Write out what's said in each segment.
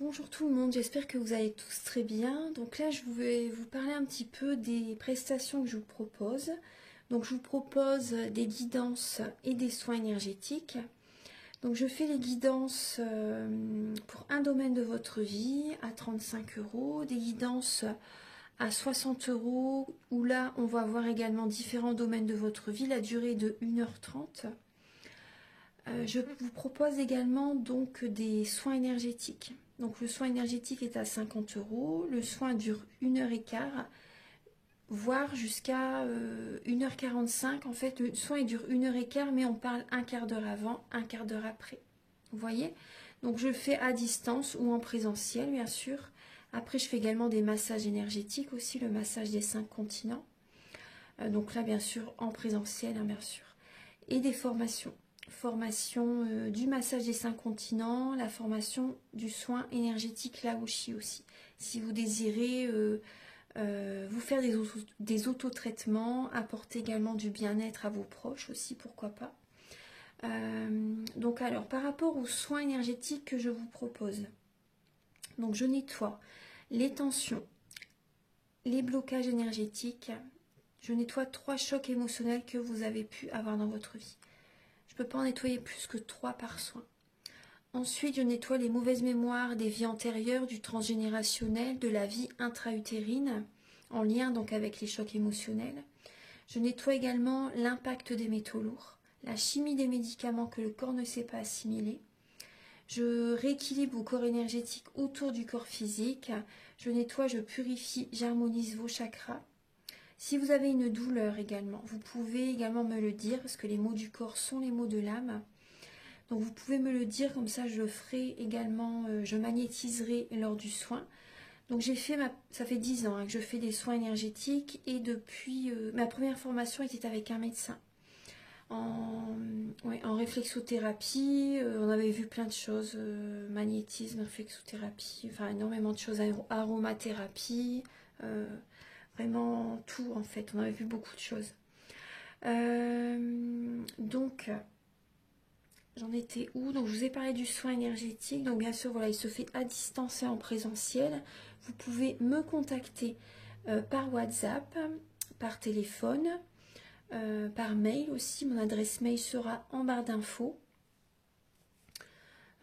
Bonjour tout le monde, j'espère que vous allez tous très bien. Donc là, je vais vous parler un petit peu des prestations que je vous propose. Donc je vous propose des guidances et des soins énergétiques. Donc je fais les guidances pour un domaine de votre vie à 35 €, des guidances à 60 €, où là on va voir également différents domaines de votre vie, la durée est de 1h30. Je vous propose également donc des soins énergétiques. Donc le soin énergétique est à 50 €, le soin dure 1h15, voire jusqu'à 1h45. En fait, le soin il dure 1h15, mais on parle un quart d'heure avant, un quart d'heure après. Vous voyez? Donc je le fais à distance ou en présentiel, bien sûr. Après, je fais également des massages énergétiques aussi, le massage des 5 continents. Donc là, bien sûr, en présentiel, hein, bien sûr. Et des formations. Formation du massage des 5 continents, la formation du soin énergétique Laoshi aussi. Si vous désirez vous faire des autotraitements, apporter également du bien-être à vos proches aussi, pourquoi pas. Donc alors, par rapport aux soins énergétiques que je vous propose, donc je nettoie les tensions, les blocages énergétiques, je nettoie 3 chocs émotionnels que vous avez pu avoir dans votre vie. Je ne peux pas en nettoyer plus que 3 par soin. Ensuite, je nettoie les mauvaises mémoires des vies antérieures, du transgénérationnel, de la vie intra-utérine, en lien donc avec les chocs émotionnels. Je nettoie également l'impact des métaux lourds, la chimie des médicaments que le corps ne sait pas assimiler. Je rééquilibre vos corps énergétiques autour du corps physique. Je nettoie, je purifie, j'harmonise vos chakras. Si vous avez une douleur également, vous pouvez également me le dire, parce que les mots du corps sont les mots de l'âme. Donc vous pouvez me le dire, comme ça je le ferai également, je magnétiserai lors du soin. Donc j'ai fait, ça fait 10 ans que je fais des soins énergétiques, et depuis, ma première formation était avec un médecin. En réflexothérapie, on avait vu plein de choses, magnétisme, réflexothérapie, enfin énormément de choses, aromathérapie, vraiment tout en fait, on avait vu beaucoup de choses. Donc, j'en étais où? Donc, je vous ai parlé du soin énergétique. Donc, bien sûr, voilà, il se fait à distance et en présentiel. Vous pouvez me contacter par WhatsApp, par téléphone, par mail aussi. Mon adresse mail sera en barre d'infos.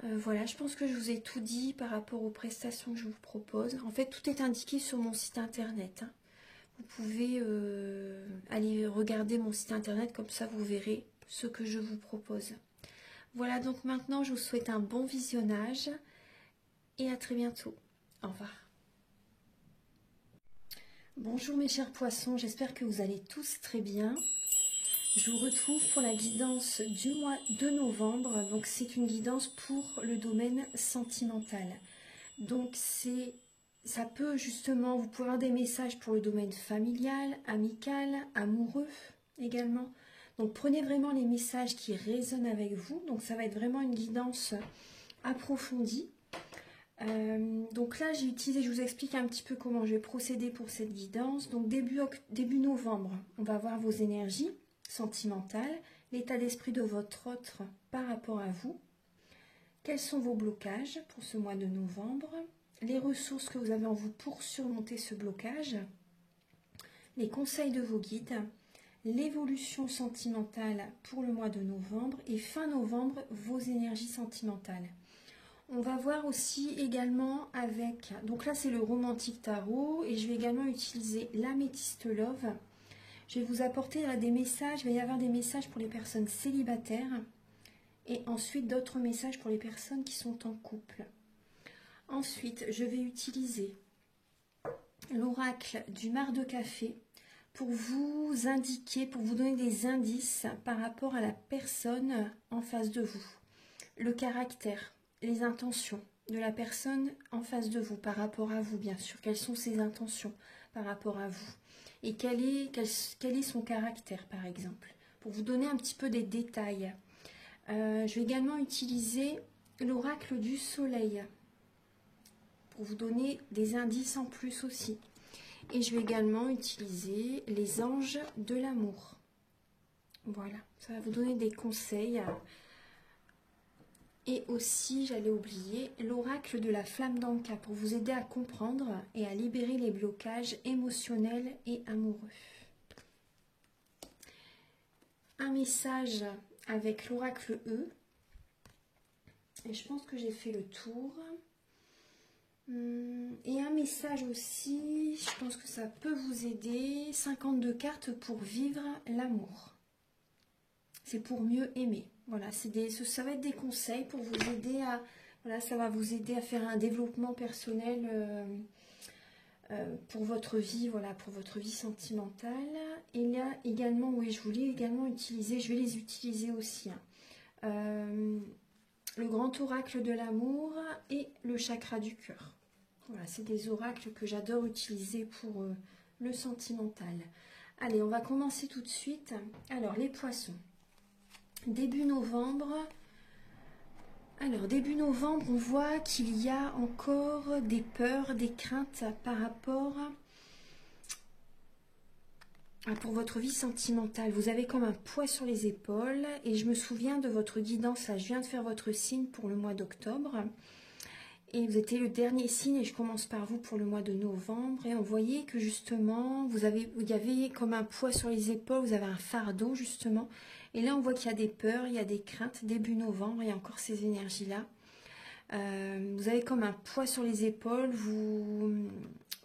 Voilà, je pense que je vous ai tout dit par rapport aux prestations que je vous propose. En fait, tout est indiqué sur mon site internet, hein. Vous pouvez aller regarder mon site internet, comme ça vous verrez ce que je vous propose. Voilà, donc maintenant je vous souhaite un bon visionnage et à très bientôt. Au revoir. Bonjour mes chers poissons, j'espère que vous allez tous très bien. Je vous retrouve pour la guidance du mois de novembre. Donc c'est une guidance pour le domaine sentimental. Donc ça peut justement, vous pouvez avoir des messages pour le domaine familial, amical, amoureux également. Donc prenez vraiment les messages qui résonnent avec vous. Donc ça va être vraiment une guidance approfondie. Donc là j'ai utilisé, je vous explique un petit peu comment je vais procéder pour cette guidance. Donc début novembre, on va voir vos énergies sentimentales, l'état d'esprit de votre autre par rapport à vous. Quels sont vos blocages pour ce mois de novembre? Les ressources que vous avez en vous pour surmonter ce blocage, les conseils de vos guides, l'évolution sentimentale pour le mois de novembre et fin novembre, vos énergies sentimentales. On va voir aussi également avec, donc là c'est le romantique tarot et je vais également utiliser l'améthyste love. Je vais vous apporter là des messages, il va y avoir des messages pour les personnes célibataires et ensuite d'autres messages pour les personnes qui sont en couple. Ensuite, je vais utiliser l'oracle du mar de café pour vous indiquer, pour vous donner des indices par rapport à la personne en face de vous. Le caractère, les intentions de la personne en face de vous par rapport à vous, bien sûr. Quelles sont ses intentions par rapport à vous? Et quel est son caractère, par exemple? Pour vous donner un petit peu des détails. Je vais également utiliser l'oracle du soleil pour vous donner des indices en plus aussi. Et je vais également utiliser les anges de l'amour. Voilà, ça va vous donner des conseils Et aussi, j'allais oublier, l'oracle de la flamme d'Anka pour vous aider à comprendre et à libérer les blocages émotionnels et amoureux. Un message avec l'oracle E. Et je pense que j'ai fait le tour. Et un message aussi, je pense que ça peut vous aider. 52 cartes pour vivre l'amour. C'est pour mieux aimer. Voilà, ça va être des conseils pour vous aider à... Voilà, ça va vous aider à faire un développement personnel pour votre vie, voilà, pour votre vie sentimentale. Et il y a également, oui, je voulais également utiliser, je vais les utiliser aussi. Le grand oracle de l'amour et le chakra du cœur. Voilà, c'est des oracles que j'adore utiliser pour le sentimental. Allez, on va commencer tout de suite. Alors, les poissons. Début novembre. Alors, début novembre, on voit qu'il y a encore des peurs, des craintes par rapport pour votre vie sentimentale. Vous avez comme un poids sur les épaules et je me souviens de votre guidance. Là, je viens de faire votre signe pour le mois d'octobre et vous étiez le dernier signe et je commence par vous pour le mois de novembre et on voyait que justement, il y avait comme un poids sur les épaules, vous avez un fardeau justement. Et là, on voit qu'il y a des peurs, il y a des craintes début novembre, il y a encore ces énergies-là. Vous avez comme un poids sur les épaules, vous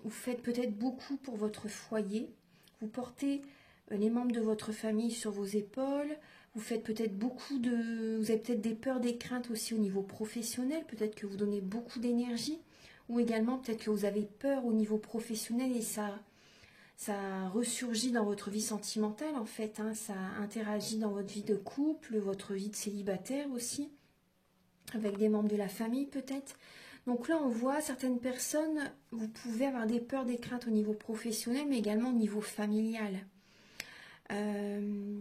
faites peut-être beaucoup pour votre foyer. Vous portez les membres de votre famille sur vos épaules. Vous faites peut-être vous avez peut-être des peurs, des craintes aussi au niveau professionnel. Peut-être que vous donnez beaucoup d'énergie. Ou également peut-être que vous avez peur au niveau professionnel et ça ressurgit dans votre vie sentimentale en fait. Hein. Ça interagit dans votre vie de couple, votre vie de célibataire aussi. Avec des membres de la famille peut-être. Donc là, on voit certaines personnes, vous pouvez avoir des peurs, des craintes au niveau professionnel, mais également au niveau familial.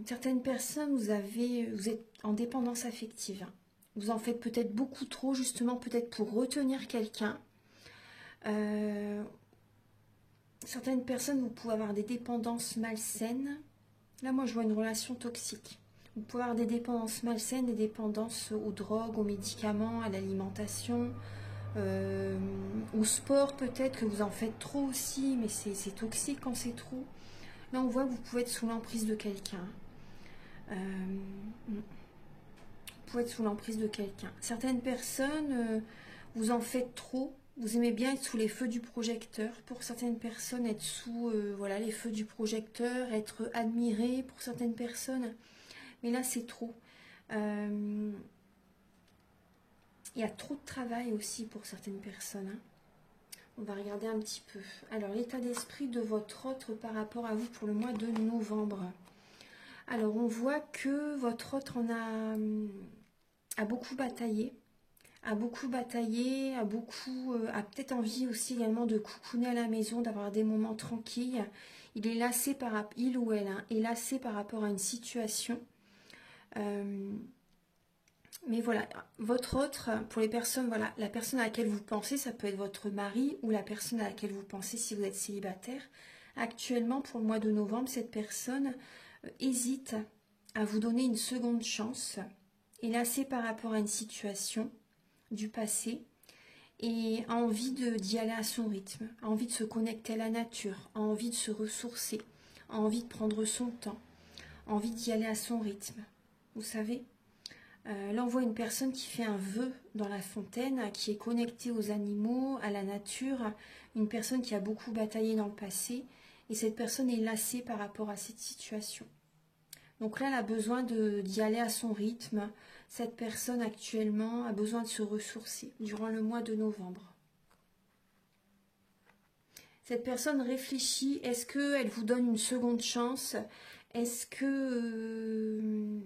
Certaines personnes, vous êtes en dépendance affective. Vous en faites peut-être beaucoup trop, justement, peut-être pour retenir quelqu'un. Certaines personnes, vous pouvez avoir des dépendances malsaines. Là, moi, je vois une relation toxique. Vous pouvez avoir des dépendances malsaines, des dépendances aux drogues, aux médicaments, à l'alimentation, au sport peut-être, que vous en faites trop aussi, mais c'est toxique quand c'est trop. Là, on voit que vous pouvez être sous l'emprise de quelqu'un. Vous pouvez être sous l'emprise de quelqu'un. Certaines personnes, vous en faites trop. Vous aimez bien être sous les feux du projecteur. Pour certaines personnes, être sous voilà, les feux du projecteur, être admiré pour certaines personnes. Mais là, c'est trop. Il y a trop de travail aussi pour certaines personnes. Hein. On va regarder un petit peu. Alors, l'état d'esprit de votre autre par rapport à vous pour le mois de novembre. Alors, on voit que votre autre a beaucoup bataillé. A peut-être envie aussi également de coucouner à la maison, d'avoir des moments tranquilles. Il est lassé il ou elle est lassé par rapport à une situation. Mais voilà, votre autre, pour les personnes, voilà, la personne à laquelle vous pensez, ça peut être votre mari ou la personne à laquelle vous pensez si vous êtes célibataire. Actuellement, pour le mois de novembre, cette personne hésite à vous donner une seconde chance, est lassée par rapport à une situation du passé et a envie d'y aller à son rythme, a envie de se connecter à la nature, a envie de se ressourcer, a envie de prendre son temps, a envie d'y aller à son rythme. Vous savez, là on voit une personne qui fait un vœu dans la fontaine, qui est connectée aux animaux, à la nature, une personne qui a beaucoup bataillé dans le passé, et cette personne est lassée par rapport à cette situation. Donc là, elle a besoin d'y aller à son rythme. Cette personne actuellement a besoin de se ressourcer durant le mois de novembre. Cette personne réfléchit, est-ce qu'elle vous donne une seconde chance? Est-ce que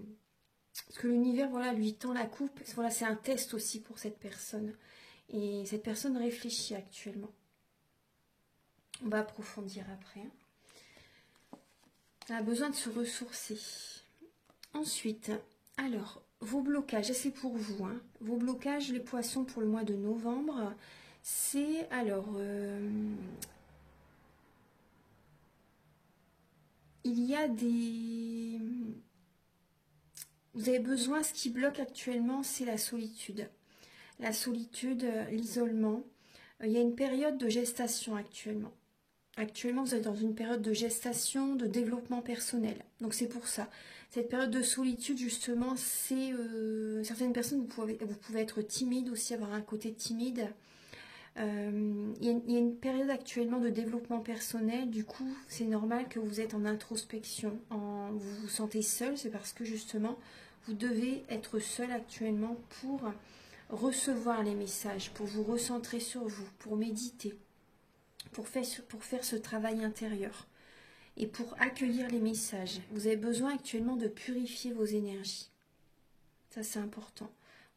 l'univers voilà, lui tend la coupe? Voilà, c'est un test aussi pour cette personne. Et cette personne réfléchit actuellement. On va approfondir après. Elle a besoin de se ressourcer. Ensuite, alors, vos blocages, et c'est pour vous, hein, vos blocages, les poissons pour le mois de novembre, c'est, alors, il y a des Vous avez besoin, ce qui bloque actuellement, c'est la solitude. La solitude, l'isolement. Il y a une période de gestation actuellement. Actuellement, vous êtes dans une période de gestation, de développement personnel. Donc c'est pour ça. Cette période de solitude, justement, c'est... certaines personnes, vous pouvez être timide aussi, avoir un côté timide. Il y a une période actuellement de développement personnel. Du coup, c'est normal que vous êtes en introspection. Vous vous sentez seul, c'est parce que justement, vous devez être seul actuellement pour recevoir les messages, pour vous recentrer sur vous, pour méditer, pour faire ce travail intérieur et pour accueillir les messages. Vous avez besoin actuellement de purifier vos énergies. Ça, c'est important.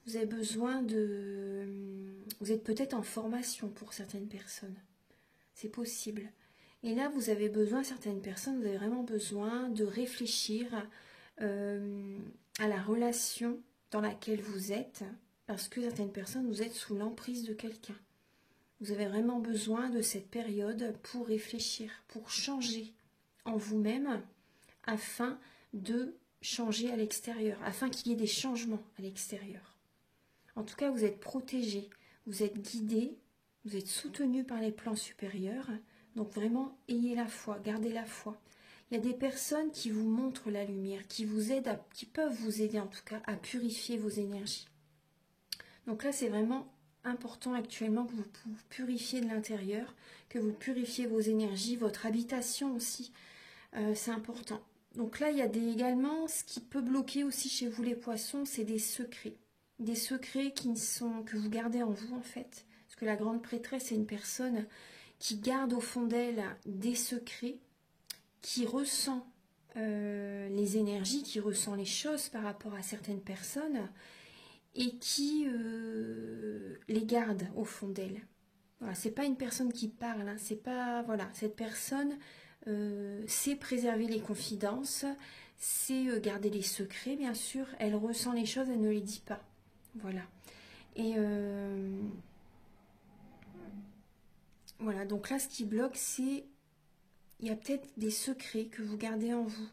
Vous avez besoin de... Vous êtes peut-être en formation pour certaines personnes. C'est possible. Et là, vous avez besoin, certaines personnes, vous avez vraiment besoin de réfléchir à la relation dans laquelle vous êtes, parce que certaines personnes, vous êtes sous l'emprise de quelqu'un. Vous avez vraiment besoin de cette période pour réfléchir, pour changer en vous-même, afin de changer à l'extérieur, afin qu'il y ait des changements à l'extérieur. En tout cas, vous êtes protégé, vous êtes guidé, vous êtes soutenu par les plans supérieurs. Donc vraiment, ayez la foi, gardez la foi. Il y a des personnes qui vous montrent la lumière, qui vous aident, qui peuvent vous aider en tout cas à purifier vos énergies. Donc là, c'est vraiment important actuellement que vous purifiez de l'intérieur, que vous purifiez vos énergies, votre habitation aussi, c'est important. Donc là, il y a également, ce qui peut bloquer aussi chez vous les poissons, c'est des secrets. Des secrets que vous gardez en vous en fait. Parce que la grande prêtresse est une personne qui garde au fond d'elle des secrets, qui ressent les énergies, qui ressent les choses par rapport à certaines personnes et qui les garde au fond d'elle. Voilà, c'est pas une personne qui parle, hein, c'est pas... Voilà, cette personne sait préserver les confidences, sait garder les secrets, bien sûr. Elle ressent les choses, elle ne les dit pas. Voilà. Et voilà, donc là, ce qui bloque, c'est... Il y a peut-être des secrets que vous gardez en vous.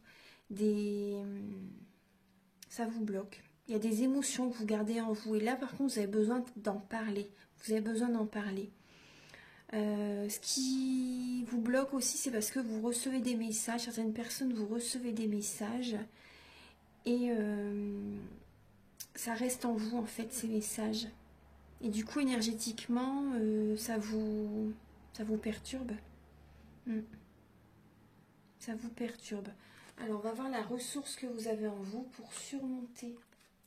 Ça vous bloque. Il y a des émotions que vous gardez en vous. Et là, par contre, vous avez besoin d'en parler. Vous avez besoin d'en parler. Ce qui vous bloque aussi, c'est parce que vous recevez des messages. Certaines personnes, vous recevez des messages. Et ça reste en vous, en fait, ces messages. Et du coup, énergétiquement, ça vous perturbe. Ça vous perturbe. Alors, on va voir la ressource que vous avez en vous pour surmonter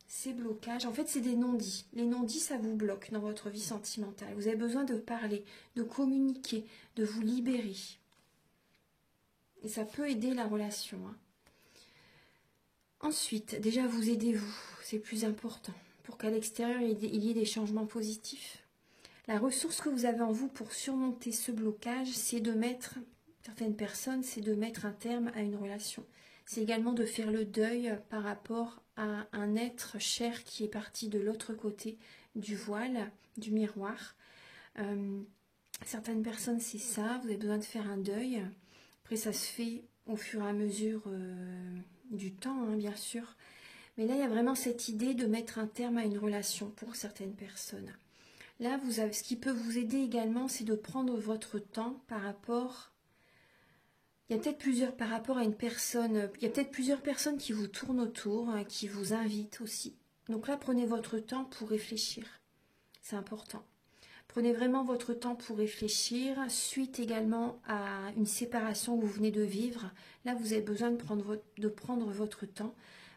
ces blocages. En fait, c'est des non-dits. Les non-dits, ça vous bloque dans votre vie sentimentale. Vous avez besoin de parler, de communiquer, de vous libérer. Et ça peut aider la relation. Hein. Ensuite, déjà, vous aidez-vous. C'est plus important. Pour qu'à l'extérieur, il y ait des changements positifs. La ressource que vous avez en vous pour surmonter ce blocage, c'est de mettre... Certaines personnes, c'est de mettre un terme à une relation. C'est également de faire le deuil par rapport à un être cher qui est parti de l'autre côté du voile, du miroir. Certaines personnes, c'est ça, vous avez besoin de faire un deuil. Après, ça se fait au fur et à mesure du temps, hein, bien sûr. Mais là, il y a vraiment cette idée de mettre un terme à une relation pour certaines personnes. Là, ce qui peut vous aider également, c'est de prendre votre temps par rapport... Il y a peut-être plusieurs par rapport à une personne, il y a peut-être plusieurs personnes qui vous tournent autour, hein, qui vous invitent aussi. Donc là, prenez votre temps pour réfléchir. C'est important. Prenez vraiment votre temps pour réfléchir. Suite également à une séparation que vous venez de vivre, là, vous avez besoin de prendre votre temps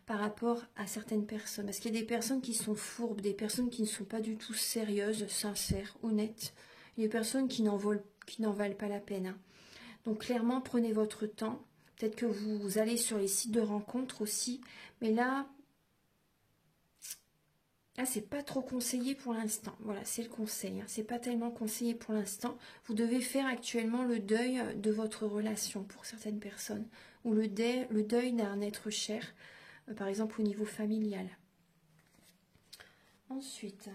par rapport à certaines personnes. Parce qu'il y a des personnes qui sont fourbes, des personnes qui ne sont pas du tout sérieuses, sincères, honnêtes. Il y a des personnes qui n'en valent pas la peine. Hein. Donc clairement, prenez votre temps. Peut-être que vous allez sur les sites de rencontres aussi. Mais là c'est pas trop conseillé pour l'instant. Voilà, c'est le conseil. Hein. C'est pas tellement conseillé pour l'instant. Vous devez faire actuellement le deuil de votre relation pour certaines personnes. Ou le deuil d'un être cher, par exemple au niveau familial. Ensuite,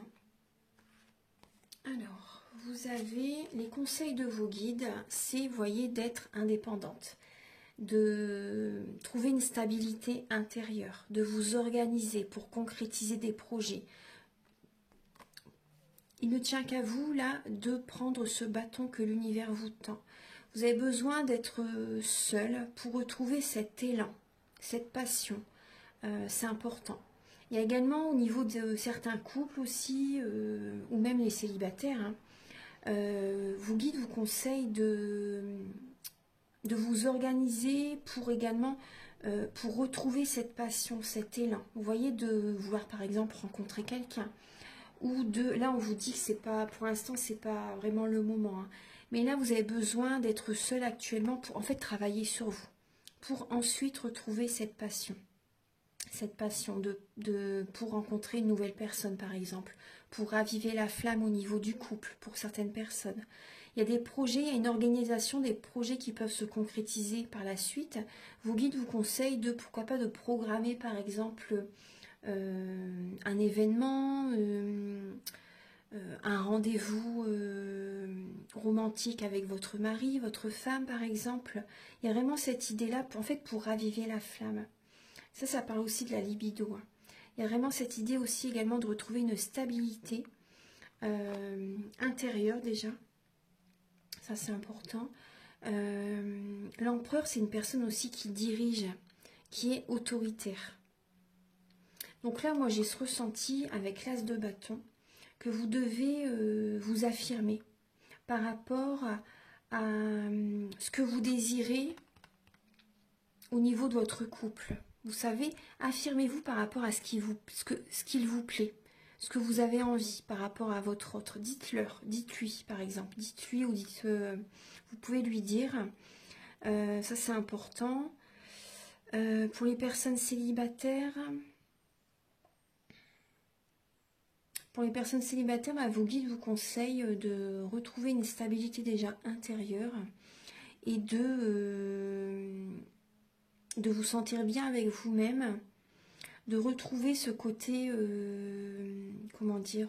alors... Vous avez les conseils de vos guides, c'est, voyez, d'être indépendante. de trouver une stabilité intérieure, de vous organiser pour concrétiser des projets. Il ne tient qu'à vous, là, de prendre ce bâton que l'univers vous tend. Vous avez besoin d'être seul pour retrouver cet élan, cette passion. C'est important. Il y a également au niveau de certains couples aussi, ou même les célibataires, hein, vos guides vous conseillent de vous organiser pour également pour retrouver cette passion, cet élan. Vous voyez, de vouloir par exemple rencontrer quelqu'un, ou de, là on vous dit que c'est pas, pour l'instant c'est pas vraiment le moment, hein, mais là vous avez besoin d'être seul actuellement pour en fait travailler sur vous, pour ensuite retrouver cette passion pour rencontrer une nouvelle personne par exemple, pour raviver la flamme au niveau du couple pour certaines personnes. Il y a des projets, il y a une organisation des projets qui peuvent se concrétiser par la suite. Vos guides vous conseillent de, pourquoi pas, de programmer par exemple un événement, un rendez-vous romantique avec votre mari, votre femme par exemple. Il y a vraiment cette idée-là, en fait, pour raviver la flamme. Ça parle aussi de la libido. Hein. Il y a vraiment cette idée aussi également de retrouver une stabilité intérieure déjà. Ça, c'est important. L'empereur, c'est une personne aussi qui dirige, qui est autoritaire. Donc là, moi, j'ai ce ressenti avec l'as de bâton que vous devez vous affirmer par rapport à ce que vous désirez au niveau de votre couple. Vous savez, affirmez-vous par rapport à ce qu'il vous plaît, ce que vous avez envie par rapport à votre autre. Dites-leur, dites-lui par exemple, dites-lui ou dites, vous pouvez lui dire, ça c'est important. Pour les personnes célibataires, vos guides vous conseillent de retrouver une stabilité déjà intérieure et de vous sentir bien avec vous-même, de retrouver ce côté, comment dire,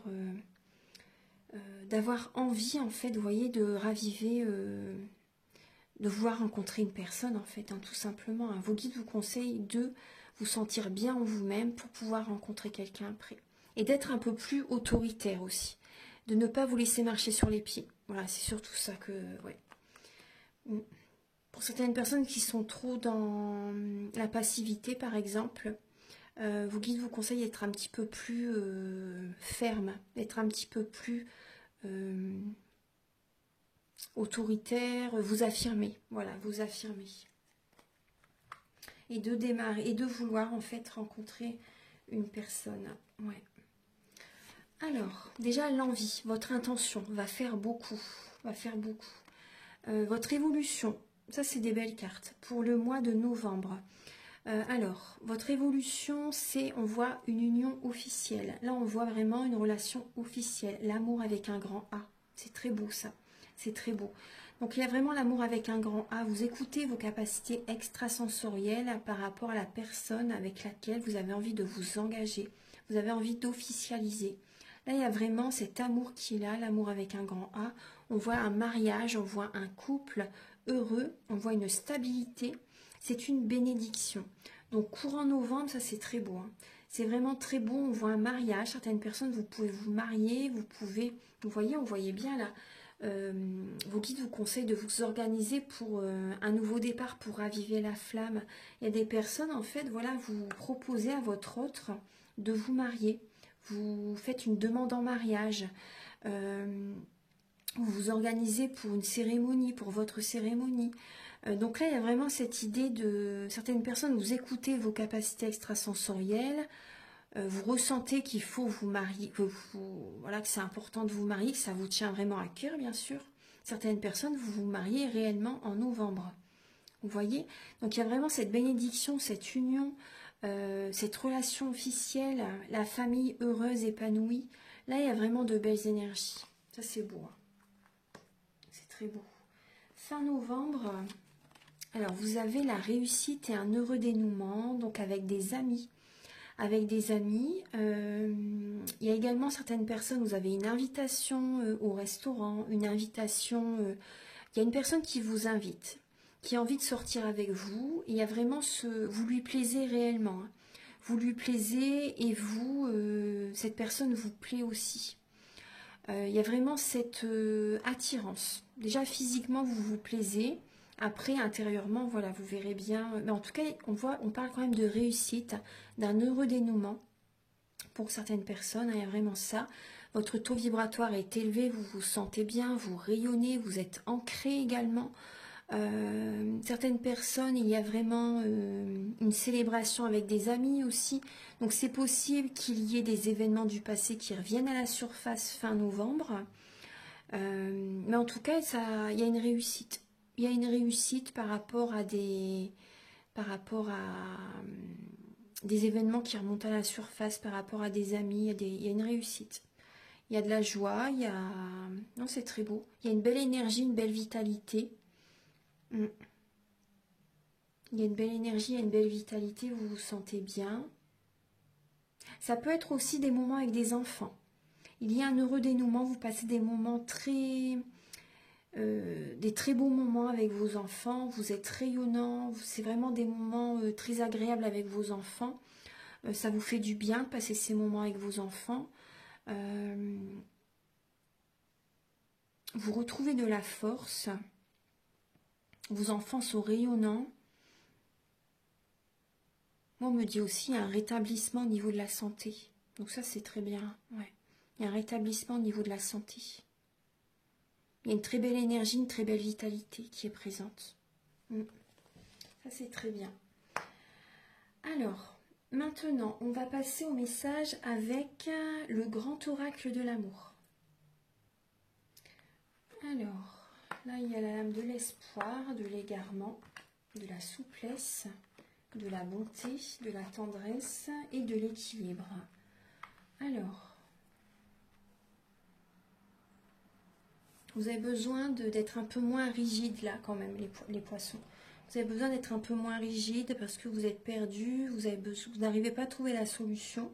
d'avoir envie, en fait, vous voyez, de raviver, de vouloir rencontrer une personne, en fait, hein, tout simplement. Hein. Vos guides vous conseillent de vous sentir bien en vous-même pour pouvoir rencontrer quelqu'un après. Et d'être un peu plus autoritaire aussi, de ne pas vous laisser marcher sur les pieds. Voilà, c'est surtout ça que, ouais. Pour certaines personnes qui sont trop dans la passivité, par exemple, vos guides vous conseillent d'être un petit peu plus ferme, d'être un petit peu plus autoritaire, vous affirmer, voilà, vous affirmer. Et de démarrer, et de vouloir en fait rencontrer une personne. Ouais. Alors, déjà l'envie, votre intention va faire beaucoup, votre évolution. Ça, c'est des belles cartes pour le mois de novembre. Alors, votre évolution, c'est, on voit une union officielle. Là, on voit vraiment une relation officielle. L'amour avec un grand A. C'est très beau, ça. C'est très beau. Donc, il y a vraiment l'amour avec un grand A. Vous écoutez vos capacités extrasensorielles par rapport à la personne avec laquelle vous avez envie de vous engager. Vous avez envie d'officialiser. Là, il y a vraiment cet amour qui est là, l'amour avec un grand A. On voit un mariage, on voit un couple heureux, on voit une stabilité. C'est une bénédiction. Donc, courant novembre, ça c'est très beau. Hein. C'est vraiment très beau. On voit un mariage. Certaines personnes, vous pouvez vous marier. Vous pouvez, vous voyez bien là. Vos guides vous conseillent de vous organiser pour un nouveau départ, pour raviver la flamme. Il y a des personnes, en fait, voilà, vous proposez à votre autre de vous marier. Vous faites une demande en mariage. Vous vous organisez pour une cérémonie, pour votre cérémonie. Donc là, il y a vraiment cette idée de certaines personnes, vous écoutez vos capacités extrasensorielles, vous ressentez qu'il faut vous marier, voilà, que c'est important de vous marier, que ça vous tient vraiment à cœur, bien sûr. Certaines personnes, vous vous mariez réellement en novembre. Vous voyez? Donc il y a vraiment cette bénédiction, cette union, cette relation officielle, la famille heureuse, épanouie. Là, il y a vraiment de belles énergies. Ça, c'est beau. Hein. C'est très beau. Fin novembre... Alors, vous avez la réussite et un heureux dénouement, donc avec des amis. Avec des amis, il y a également certaines personnes, vous avez une invitation au restaurant, une invitation, il y a une personne qui vous invite qui a envie de sortir avec vous. Il y a vraiment vous lui plaisez réellement, hein. Vous lui plaisez et vous, cette personne vous plaît aussi. Il y a vraiment cette attirance. Déjà physiquement vous vous plaisez. Après intérieurement, voilà, vous verrez bien. Mais en tout cas, on parle quand même de réussite, d'un heureux dénouement pour certaines personnes. Il y a vraiment ça. Votre taux vibratoire est élevé, vous vous sentez bien, vous rayonnez, vous êtes ancré également. Certaines personnes, il y a vraiment une célébration avec des amis aussi. Donc c'est possible qu'il y ait des événements du passé qui reviennent à la surface fin novembre. Mais en tout cas, il y a une réussite. Il y a une réussite par rapport à des événements qui remontent à la surface, par rapport à des amis. Il y a une réussite. Il y a de la joie, non, c'est très beau. Il y a une belle énergie, une belle vitalité. Il y a une belle énergie, il y a une belle vitalité, vous vous sentez bien. Ça peut être aussi des moments avec des enfants. Il y a un heureux dénouement, vous passez des moments des très beaux moments avec vos enfants, vous êtes rayonnant, c'est vraiment des moments très agréables avec vos enfants. Ça vous fait du bien de passer ces moments avec vos enfants. Vous retrouvez de la force. Vos enfants sont rayonnants. Moi, on me dit aussi un rétablissement au niveau de la santé. Donc ça, c'est très bien. Ouais. Il y a un rétablissement au niveau de la santé. Il y a une très belle énergie, une très belle vitalité qui est présente. Ça, c'est très bien. Alors, maintenant, on va passer au message avec le grand oracle de l'amour. Alors, là, il y a la lame de l'espoir, de l'égarement, de la souplesse, de la bonté, de la tendresse et de l'équilibre. Alors, vous avez besoin d'être un peu moins rigide là quand même, les poissons. Vous avez besoin d'être un peu moins rigide parce que vous êtes perdu, vous n'arrivez pas à trouver la solution.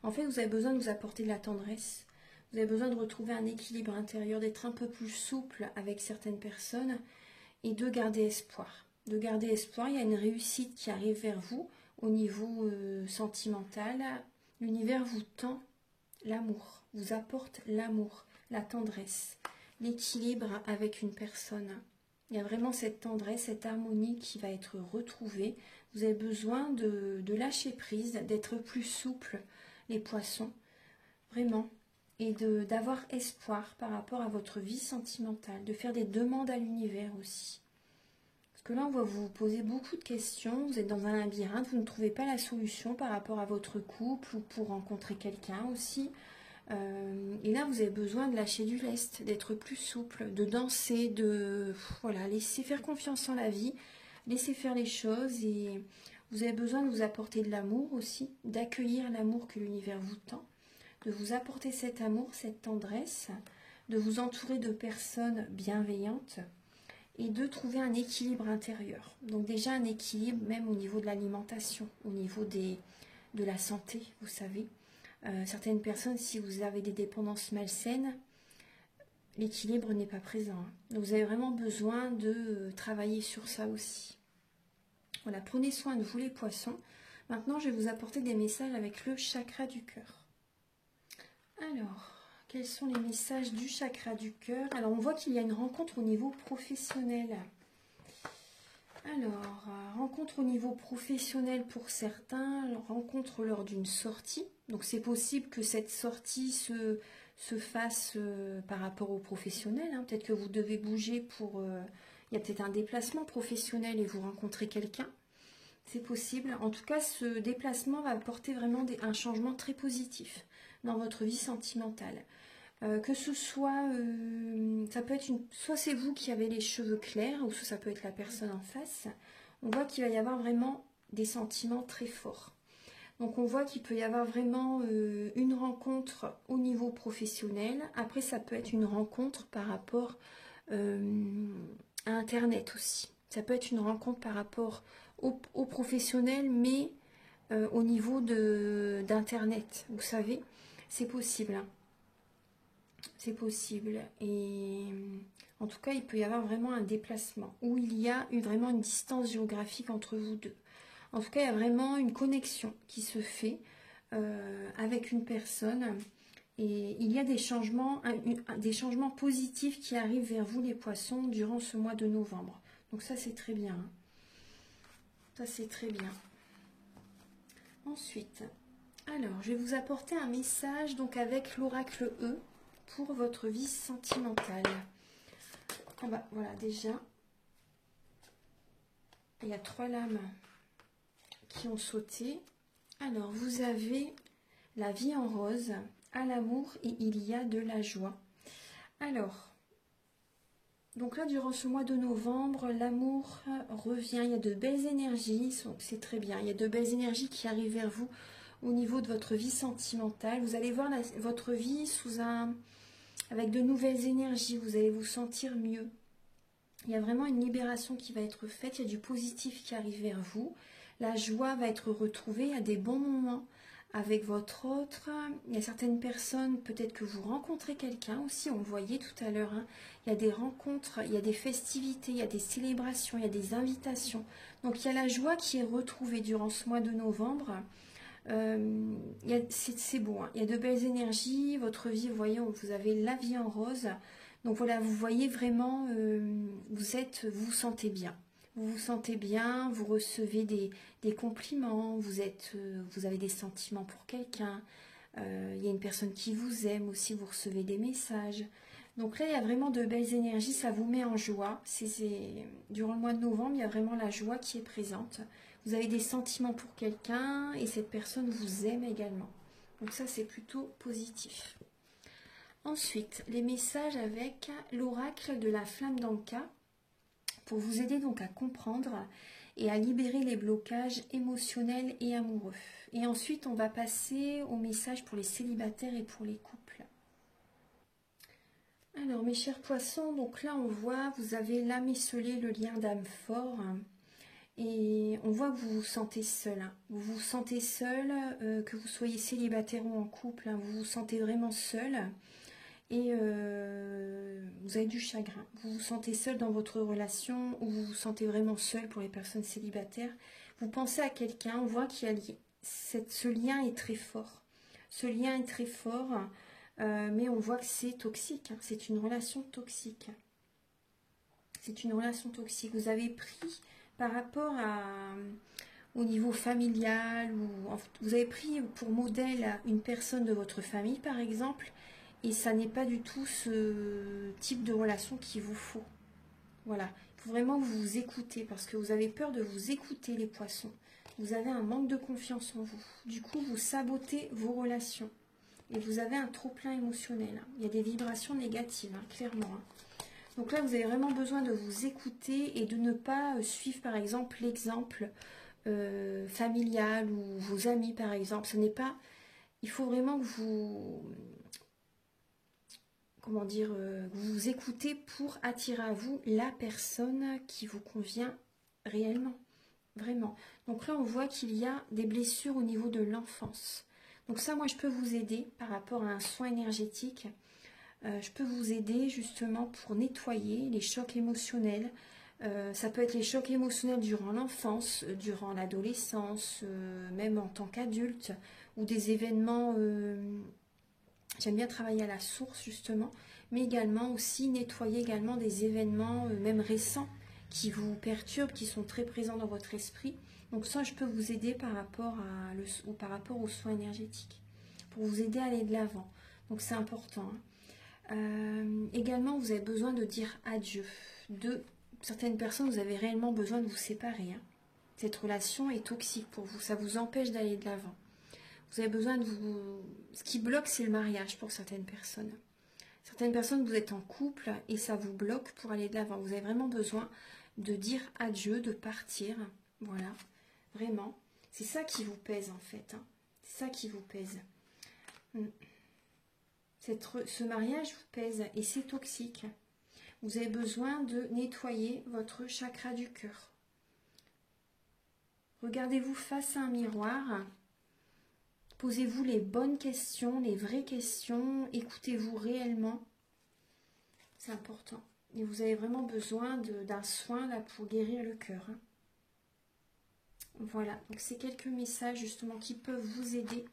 En fait, vous avez besoin de vous apporter de la tendresse. Vous avez besoin de retrouver un équilibre intérieur, d'être un peu plus souple avec certaines personnes et de garder espoir. De garder espoir, il y a une réussite qui arrive vers vous au niveau sentimental. L'univers vous tend l'amour, vous apporte l'amour, la tendresse, l'équilibre avec une personne. Il y a vraiment cette tendresse, cette harmonie qui va être retrouvée. Vous avez besoin de lâcher prise, d'être plus souple, les poissons, vraiment. Et d'avoir espoir par rapport à votre vie sentimentale, de faire des demandes à l'univers aussi. Parce que là, on va vous poser beaucoup de questions, vous êtes dans un labyrinthe, vous ne trouvez pas la solution par rapport à votre couple ou pour rencontrer quelqu'un aussi. Et là, vous avez besoin de lâcher du lest, d'être plus souple, de danser, voilà, laisser faire confiance en la vie, laisser faire les choses. Et vous avez besoin de vous apporter de l'amour aussi, d'accueillir l'amour que l'univers vous tend, de vous apporter cet amour, cette tendresse, de vous entourer de personnes bienveillantes et de trouver un équilibre intérieur. Donc déjà un équilibre même au niveau de l'alimentation, au niveau de la santé, vous savez. Certaines personnes, si vous avez des dépendances malsaines, l'équilibre n'est pas présent. Donc vous avez vraiment besoin de travailler sur ça aussi. Voilà, prenez soin de vous les poissons. Maintenant, je vais vous apporter des messages avec le chakra du cœur. Alors, quels sont les messages du chakra du cœur? Alors, on voit qu'il y a une rencontre au niveau professionnel. Alors, rencontre au niveau professionnel pour certains, rencontre lors d'une sortie. Donc, c'est possible que cette sortie se fasse par rapport au professionnel. Hein. Peut-être que vous devez bouger pour... il y a peut-être un déplacement professionnel et vous rencontrez quelqu'un. C'est possible. En tout cas, ce déplacement va apporter vraiment un changement très positif dans votre vie sentimentale. Que ce soit, ça peut être soit c'est vous qui avez les cheveux clairs, ou soit ça peut être la personne en face. On voit qu'il va y avoir vraiment des sentiments très forts. Donc on voit qu'il peut y avoir vraiment une rencontre au niveau professionnel. Après, ça peut être une rencontre par rapport à Internet aussi. Ça peut être une rencontre par rapport au professionnel, mais au niveau d'Internet. Vous savez, c'est possible. Hein. C'est possible. Et en tout cas, il peut y avoir vraiment un déplacement où il y a vraiment une distance géographique entre vous deux. En tout cas, il y a vraiment une connexion qui se fait avec une personne. Et il y a des changements positifs qui arrivent vers vous, les poissons, durant ce mois de novembre. Donc ça, c'est très bien. Ça, c'est très bien. Ensuite, alors, je vais vous apporter un message donc avec l'oracle E pour votre vie sentimentale. Ah bah, voilà, déjà, il y a 3 lames qui ont sauté. Alors, vous avez la vie en rose, à l'amour et il y a de la joie. Alors, donc là, durant ce mois de novembre, l'amour revient. Il y a de belles énergies, c'est très bien. Il y a de belles énergies qui arrivent vers vous au niveau de votre vie sentimentale. Vous allez voir votre vie avec de nouvelles énergies. Vous allez vous sentir mieux. Il y a vraiment une libération qui va être faite. Il y a du positif qui arrive vers vous. La joie va être retrouvée. Il y a des bons moments avec votre autre. Il y a certaines personnes, peut-être que vous rencontrez quelqu'un aussi, on le voyait tout à l'heure, hein. Il y a des rencontres, il y a des festivités, il y a des célébrations, il y a des invitations. Donc il y a la joie qui est retrouvée durant ce mois de novembre. C'est beau, hein. Il y a de belles énergies, votre vie, vous voyez, vous avez la vie en rose. Donc voilà, vous voyez vraiment, vous sentez bien. Vous vous sentez bien, vous recevez des compliments, vous avez des sentiments pour quelqu'un, il y a une personne qui vous aime aussi, vous recevez des messages. Donc là, il y a vraiment de belles énergies, ça vous met en joie. Durant le mois de novembre, il y a vraiment la joie qui est présente. Vous avez des sentiments pour quelqu'un et cette personne vous aime également. Donc ça, c'est plutôt positif. Ensuite, les messages avec l'oracle de la flamme d'Anka, pour vous aider donc à comprendre et à libérer les blocages émotionnels et amoureux. Et ensuite, on va passer au message pour les célibataires et pour les couples. Alors, mes chers poissons, donc là, on voit, vous avez l'âme esselée, le lien d'âme fort. Et on voit que vous vous sentez seul. Vous vous sentez seul, que vous soyez célibataire ou en couple, hein, vous vous sentez vraiment seul. Et vous avez du chagrin. Vous vous sentez seul dans votre relation ou vous vous sentez vraiment seul pour les personnes célibataires. Vous pensez à quelqu'un, on voit qu'il y a ce lien est très fort. Ce lien est très fort, mais on voit que c'est toxique. Hein. C'est une relation toxique. C'est une relation toxique. Vous avez pris par rapport au niveau familial, vous avez pris pour modèle une personne de votre famille par exemple, et ça n'est pas du tout ce type de relation qu'il vous faut. Voilà, il faut vraiment que vous vous écoutez parce que vous avez peur de vous écouter les poissons. Vous avez un manque de confiance en vous. Du coup, vous sabotez vos relations et vous avez un trop-plein émotionnel. Il y a des vibrations négatives, hein, clairement. Hein. Donc là, vous avez vraiment besoin de vous écouter et de ne pas suivre par exemple l'exemple familial ou vos amis par exemple. Ce n'est pas... Il faut vraiment que vous... Comment dire, vous vous écoutez pour attirer à vous la personne qui vous convient réellement, vraiment. Donc là, on voit qu'il y a des blessures au niveau de l'enfance. Donc ça, moi, je peux vous aider par rapport à un soin énergétique. Je peux vous aider justement pour nettoyer les chocs émotionnels. Ça peut être les chocs émotionnels durant l'enfance, durant l'adolescence, même en tant qu'adulte, ou des événements... J'aime bien travailler à la source justement, mais également aussi nettoyer également des événements même récents qui vous perturbent, qui sont très présents dans votre esprit. Donc ça, je peux vous aider par rapport aux soins énergétiques, pour vous aider à aller de l'avant. Donc c'est important. Hein. Également, vous avez besoin de dire adieu. De certaines personnes, vous avez réellement besoin de vous séparer. Hein. Cette relation est toxique pour vous, ça vous empêche d'aller de l'avant. Vous avez besoin de vous... Ce qui bloque, c'est le mariage pour certaines personnes. Certaines personnes, vous êtes en couple et ça vous bloque pour aller de l'avant. Vous avez vraiment besoin de dire adieu, de partir. Voilà, vraiment. C'est ça qui vous pèse en fait. Hein. C'est ça qui vous pèse. Ce mariage vous pèse et c'est toxique. Vous avez besoin de nettoyer votre chakra du cœur. Regardez-vous face à un miroir. Posez-vous les bonnes questions, les vraies questions. Écoutez-vous réellement. C'est important. Et vous avez vraiment besoin d'un soin là pour guérir le cœur. Hein. Voilà, donc c'est quelques messages justement qui peuvent vous aider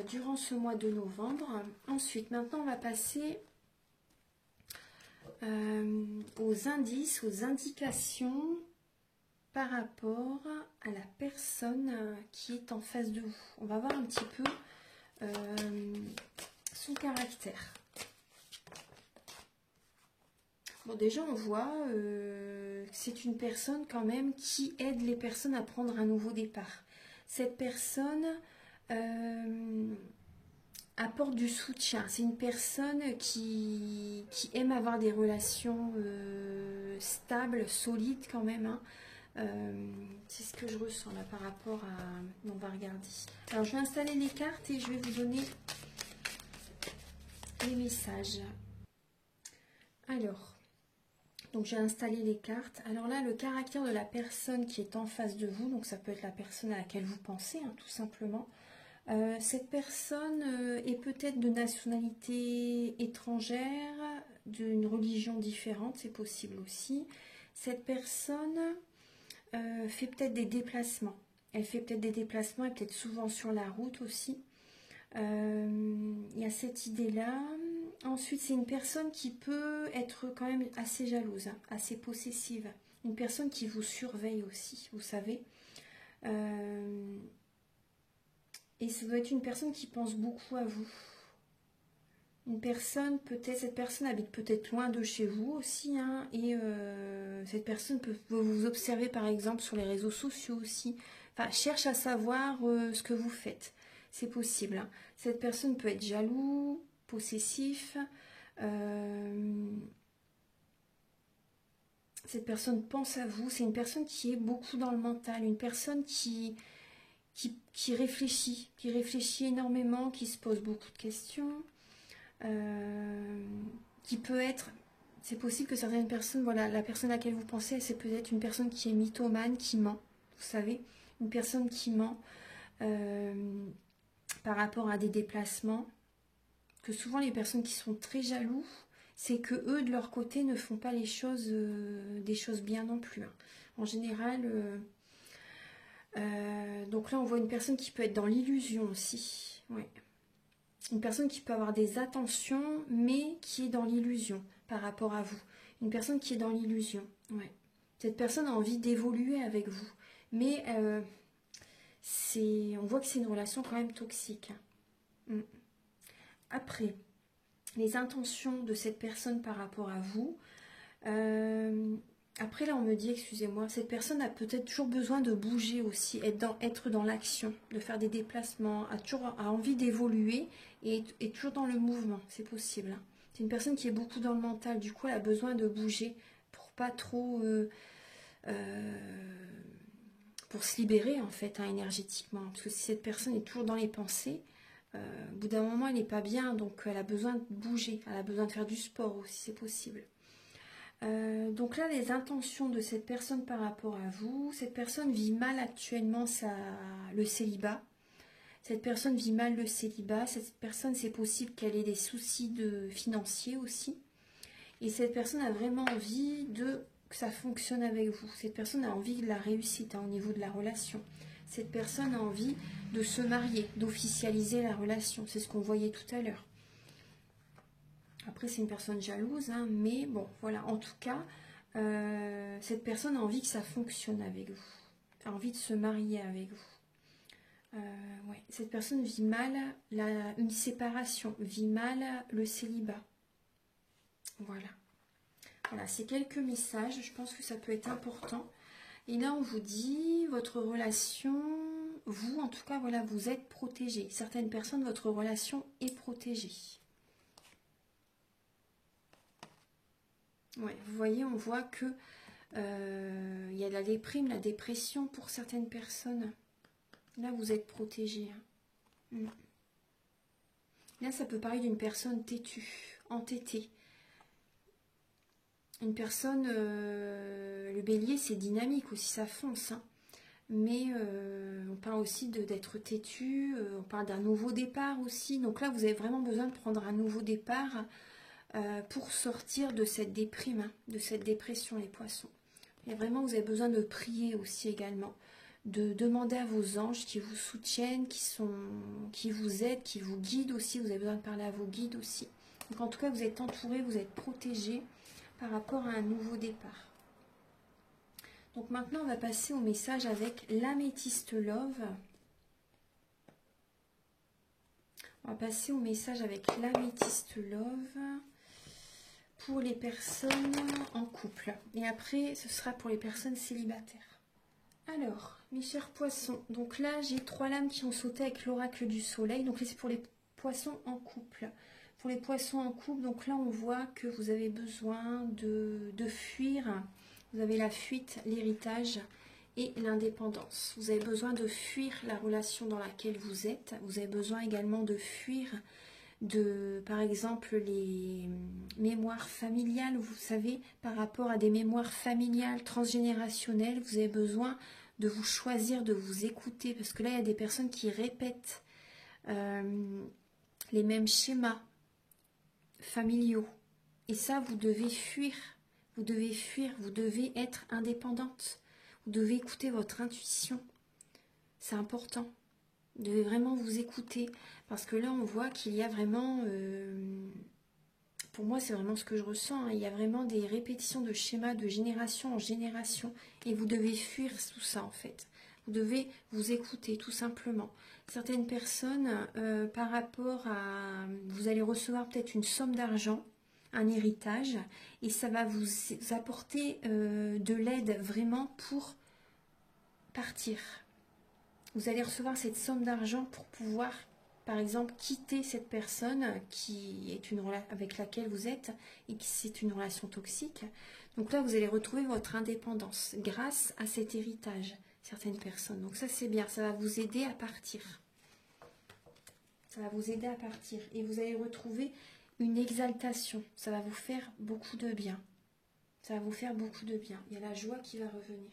durant ce mois de novembre. Ensuite, maintenant on va passer aux indices, aux indications par rapport à la personne qui est en face de vous. On va voir un petit peu son caractère. Bon, déjà on voit que c'est une personne quand même qui aide les personnes à prendre un nouveau départ. Cette personne apporte du soutien. C'est une personne qui aime avoir des relations stables, solides quand même. Hein. C'est ce que je ressens là par rapport à... On va regarder. Alors je vais installer les cartes et je vais vous donner les messages. Alors, donc j'ai installé les cartes. Alors là, le caractère de la personne qui est en face de vous, donc ça peut être la personne à laquelle vous pensez, hein, tout simplement. Cette personne est peut-être de nationalité étrangère, d'une religion différente, c'est possible aussi. Cette personne fait peut-être des déplacements. Elle fait peut-être des déplacements et peut-être souvent sur la route aussi. Il y a cette idée-là. Ensuite, c'est une personne qui peut être quand même assez jalouse, hein, assez possessive. Une personne qui vous surveille aussi, vous savez. Et ça doit être une personne qui pense beaucoup à vous. Une personne, peut-être, cette personne habite peut-être loin de chez vous aussi, hein, et cette personne peut vous observer par exemple sur les réseaux sociaux aussi. Enfin, cherche à savoir ce que vous faites. C'est possible. Hein. Cette personne peut être jaloux, possessif. Cette personne pense à vous. C'est une personne qui est beaucoup dans le mental. Une personne qui réfléchit énormément, qui se pose beaucoup de questions. Qui peut être, c'est possible que certaines personnes, voilà, la personne à laquelle vous pensez, c'est peut-être une personne qui est mythomane, qui ment, vous savez, une personne qui ment par rapport à des déplacements, que souvent les personnes qui sont très jaloux, c'est que eux de leur côté ne font pas les choses, des choses bien non plus. Hein. En général, donc là on voit une personne qui peut être dans l'illusion aussi, ouais. Une personne qui peut avoir des attentions, mais qui est dans l'illusion par rapport à vous. Une personne qui est dans l'illusion. Ouais. Cette personne a envie d'évoluer avec vous. Mais on voit que c'est une relation quand même toxique. Hein. Après, les intentions de cette personne par rapport à vous. Après là on me dit, excusez-moi, cette personne a peut-être toujours besoin de bouger aussi, être dans l'action, de faire des déplacements, a envie d'évoluer et toujours dans le mouvement, c'est possible. Hein. C'est une personne qui est beaucoup dans le mental, du coup elle a besoin de bouger pour pas trop... pour se libérer en fait, hein, énergétiquement. Parce que si cette personne est toujours dans les pensées, au bout d'un moment elle n'est pas bien, donc elle a besoin de bouger, elle a besoin de faire du sport aussi, c'est possible. Donc là, les intentions de cette personne par rapport à vous, cette personne vit mal actuellement le célibat. Cette personne vit mal le célibat. Cette personne, c'est possible qu'elle ait des soucis financiers aussi. Et cette personne a vraiment envie que ça fonctionne avec vous. Cette personne a envie de la réussite, hein, au niveau de la relation. Cette personne a envie de se marier, d'officialiser la relation. C'est ce qu'on voyait tout à l'heure. Après, c'est une personne jalouse, hein, mais bon, voilà. En tout cas, cette personne a envie que ça fonctionne avec vous. A envie de se marier avec vous. Ouais. Cette personne vit mal une séparation, vit mal le célibat. Voilà. Voilà, c'est quelques messages. Je pense que ça peut être important. Et là, on vous dit, votre relation, vous, en tout cas, voilà, vous êtes protégé. Certaines personnes, votre relation est protégée. Ouais, vous voyez, on voit que il y a la déprime, la dépression pour certaines personnes. Là, vous êtes protégé. Hein. Là, ça peut parler d'une personne têtue, entêtée. Une personne, le bélier, c'est dynamique aussi, ça fonce. Hein. mais on parle aussi d'être têtu, on parle d'un nouveau départ aussi. Donc là, vous avez vraiment besoin de prendre un nouveau départ pour sortir de cette déprime, hein, de cette dépression, les poissons. Et vraiment, vous avez besoin de prier aussi également, de demander à vos anges qui vous soutiennent, qui vous aident, qui vous guident aussi. Vous avez besoin de parler à vos guides aussi. Donc en tout cas, vous êtes entouré, vous êtes protégé par rapport à un nouveau départ. Donc maintenant, on va passer au message avec l'améthyste love. On va passer au message avec l'améthyste love pour les personnes en couple. Et après, ce sera pour les personnes célibataires. Alors, mes chers poissons, donc là, j'ai 3 lames qui ont sauté avec l'oracle du soleil. Donc là, c'est pour les poissons en couple. Pour les poissons en couple, donc là, on voit que vous avez besoin de fuir. Vous avez la fuite, l'héritage et l'indépendance. Vous avez besoin de fuir la relation dans laquelle vous êtes. Vous avez besoin également de fuir par exemple, les mémoires familiales. Vous savez, par rapport à des mémoires familiales transgénérationnelles, vous avez besoin de vous choisir, de vous écouter. Parce que là, il y a des personnes qui répètent les mêmes schémas familiaux. Et ça, vous devez fuir. Vous devez fuir, vous devez être indépendante. Vous devez écouter votre intuition. C'est important. Vous devez vraiment vous écouter. Parce que là, on voit qu'il y a vraiment... pour moi, c'est vraiment ce que je ressens. Hein, il y a vraiment des répétitions de schémas de génération en génération. Et vous devez fuir tout ça, en fait. Vous devez vous écouter, tout simplement. Certaines personnes, par rapport à... Vous allez recevoir peut-être une somme d'argent, un héritage, et ça va vous apporter de l'aide vraiment pour partir. Vous allez recevoir cette somme d'argent pour pouvoir, par exemple, quitter cette personne qui est avec laquelle vous êtes et qui c'est une relation toxique. Donc là, vous allez retrouver votre indépendance grâce à cet héritage, certaines personnes. Donc ça, c'est bien, ça va vous aider à partir. Ça va vous aider à partir et vous allez retrouver une exaltation, ça va vous faire beaucoup de bien. Ça va vous faire beaucoup de bien. Il y a la joie qui va revenir.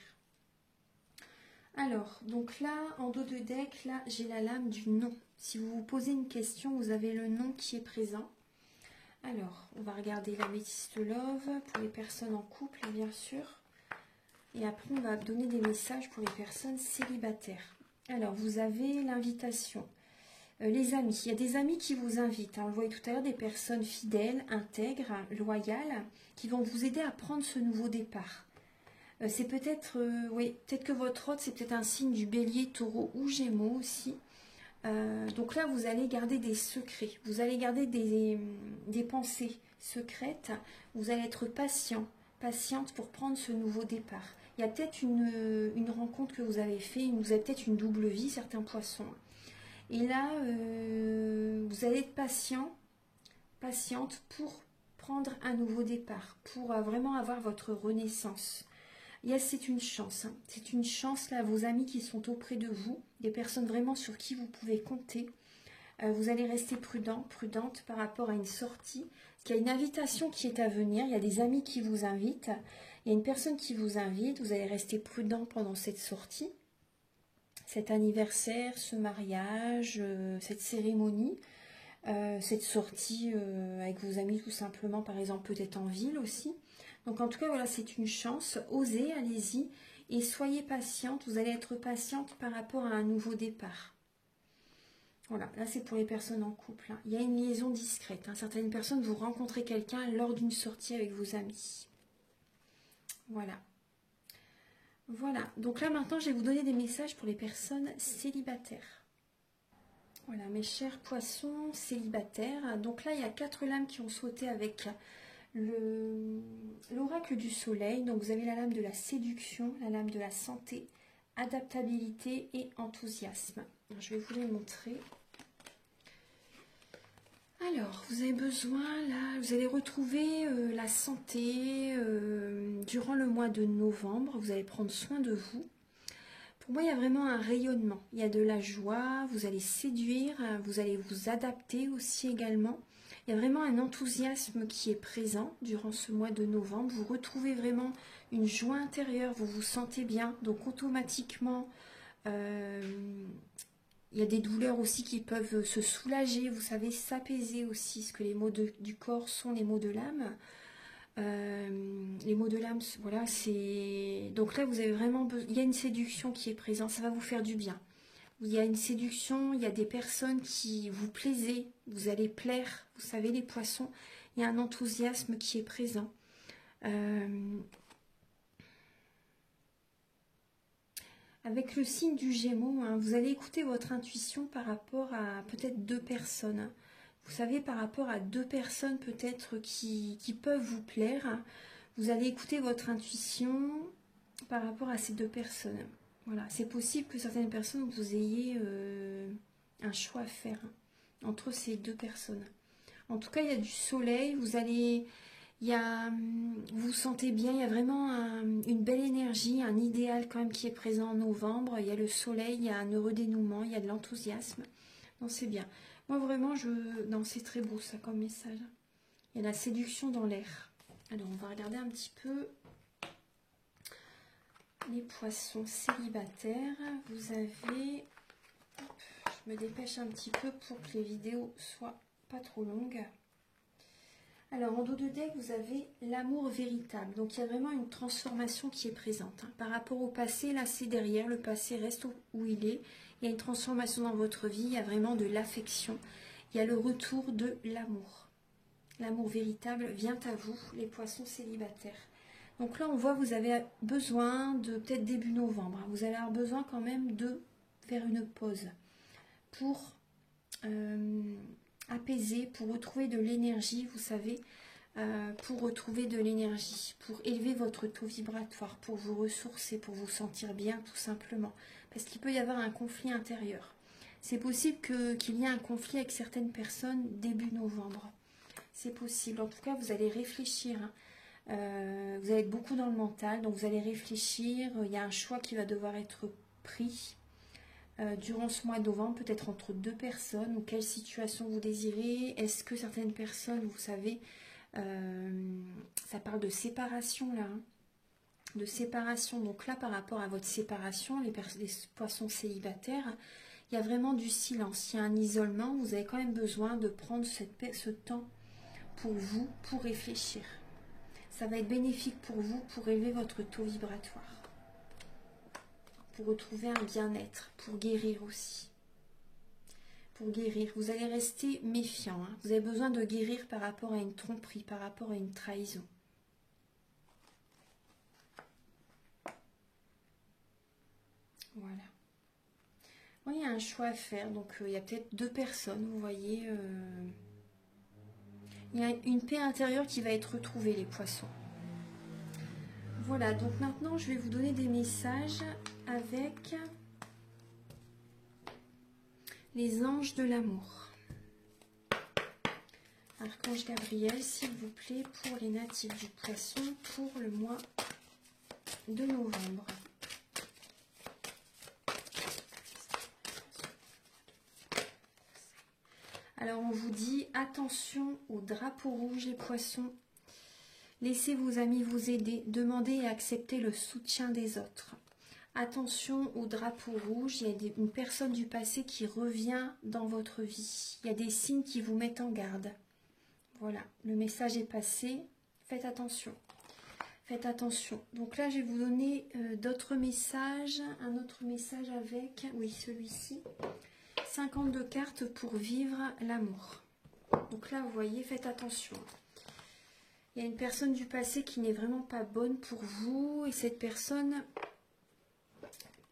Alors, donc là, en dos de deck, là, j'ai la lame du non. Si vous vous posez une question, vous avez le non qui est présent. Alors, on va regarder l'améthyste love pour les personnes en couple, bien sûr. Et après, on va donner des messages pour les personnes célibataires. Alors, vous avez l'invitation. Les amis, il y a des amis qui vous invitent, hein. On le voyait tout à l'heure, des personnes fidèles, intègres, loyales, qui vont vous aider à prendre ce nouveau départ. C'est peut-être, oui, peut-être que votre hôte, c'est peut-être un signe du bélier, taureau ou gémeaux aussi. Donc là, vous allez garder des secrets, vous allez garder des pensées secrètes, vous allez être patiente pour prendre ce nouveau départ. Il y a peut-être une rencontre que vous avez faite, vous avez peut-être une double vie, certains poissons. Et là, vous allez être patiente pour prendre un nouveau départ, pour vraiment avoir votre renaissance. C'est une chance, hein. C'est une chance là, vos amis qui sont auprès de vous, des personnes vraiment sur qui vous pouvez compter. Vous allez rester prudente par rapport à une sortie. Il y a une invitation qui est à venir, il y a des amis qui vous invitent, il y a une personne qui vous invite, vous allez rester prudent pendant cette sortie. Cet anniversaire, ce mariage, cette cérémonie, cette sortie avec vos amis tout simplement, par exemple peut-être en ville aussi. Donc en tout cas, voilà, c'est une chance. Osez, allez-y et soyez patiente. Vous allez être patiente par rapport à un nouveau départ. Voilà, là c'est pour les personnes en couple. Hein. Il y a une liaison discrète. Hein. Certaines personnes, vous rencontrez quelqu'un lors d'une sortie avec vos amis. Voilà. Voilà, donc là maintenant je vais vous donner des messages pour les personnes célibataires. Voilà, mes chers poissons célibataires. Donc là il y a 4 lames qui ont sauté avec l'oracle du soleil. Donc vous avez la lame de la séduction, la lame de la santé, adaptabilité et enthousiasme. Alors, je vais vous les montrer. Alors, vous avez besoin, là, vous allez retrouver la santé durant le mois de novembre. Vous allez prendre soin de vous. Pour moi, il y a vraiment un rayonnement. Il y a de la joie, vous allez séduire, vous allez vous adapter aussi également. Il y a vraiment un enthousiasme qui est présent durant ce mois de novembre. Vous retrouvez vraiment une joie intérieure, vous vous sentez bien. Donc, automatiquement, Il y a des douleurs aussi qui peuvent se soulager, vous savez, s'apaiser aussi, parce que les maux du corps sont les maux de l'âme. Les maux de l'âme, voilà, c'est... Donc là, vous avez vraiment... Il y a une séduction qui est présente, ça va vous faire du bien. Il y a une séduction, il y a des personnes qui vous plaisez, vous allez plaire, vous savez, les poissons. Il y a un enthousiasme qui est présent. Avec le signe du Gémeaux, hein, vous allez écouter votre intuition par rapport à peut-être 2 personnes. Vous savez, par rapport à 2 personnes peut-être qui peuvent vous plaire, vous allez écouter votre intuition par rapport à ces 2 personnes. Voilà, c'est possible que certaines personnes, vous ayez un choix à faire entre ces 2 personnes. En tout cas, il y a du soleil, vous vous sentez bien, il y a vraiment une belle énergie, un idéal quand même qui est présent en novembre. Il y a le soleil, il y a un heureux dénouement, il y a de l'enthousiasme. Non, c'est bien. Moi, vraiment, non, c'est très beau ça comme message. Il y a la séduction dans l'air. Alors, on va regarder un petit peu les poissons célibataires. Vous avez... Je me dépêche un petit peu pour que les vidéos soient pas trop longues. Alors, en dos de deck, vous avez l'amour véritable. Donc, il y a vraiment une transformation qui est présente. Par rapport au passé, là, c'est derrière. Le passé reste où il est. Il y a une transformation dans votre vie. Il y a vraiment de l'affection. Il y a le retour de l'amour. L'amour véritable vient à vous, les poissons célibataires. Donc là, on voit, vous avez besoin de, peut-être début novembre, vous allez avoir besoin quand même de faire une pause pour apaiser, pour retrouver de l'énergie, vous savez, pour retrouver de l'énergie, pour élever votre taux vibratoire, pour vous ressourcer, pour vous sentir bien tout simplement. Parce qu'il peut y avoir un conflit intérieur. C'est possible qu'il y ait un conflit avec certaines personnes début novembre. C'est possible. En tout cas, vous allez réfléchir. Vous allez être beaucoup dans le mental, donc vous allez réfléchir. Il y a un choix qui va devoir être pris durant ce mois de novembre, peut-être entre 2 personnes, ou quelle situation vous désirez. Est-ce que certaines personnes, vous savez, ça parle de séparation là, hein, de séparation. Donc là, par rapport à votre séparation, les poissons célibataires, il y a vraiment du silence, il y a un isolement. Vous avez quand même besoin de prendre ce temps pour vous, pour réfléchir. Ça va être bénéfique pour vous, pour élever votre taux vibratoire, pour retrouver un bien-être, pour guérir aussi. Pour guérir, vous allez rester méfiant. Hein. Vous avez besoin de guérir par rapport à une tromperie, par rapport à une trahison. Voilà. Bon, il y a un choix à faire, donc il y a peut-être 2 personnes, vous voyez. Il y a une paix intérieure qui va être retrouvée, les poissons. Voilà, donc maintenant je vais vous donner des messages avec les anges de l'amour. Archange Gabriel, s'il vous plaît, pour les natifs du poisson, pour le mois de novembre. Alors on vous dit attention aux drapeaux rouges, les poissons. Laissez vos amis vous aider, demandez et acceptez le soutien des autres. Attention aux drapeaux rouges, il y a une personne du passé qui revient dans votre vie. Il y a des signes qui vous mettent en garde. Voilà, le message est passé, faites attention. Faites attention. Donc là, je vais vous donner d'autres messages. Un autre message avec, oui, celui-ci. 52 cartes pour vivre l'amour. Donc là, vous voyez, faites attention. Il y a une personne du passé qui n'est vraiment pas bonne pour vous. Et cette personne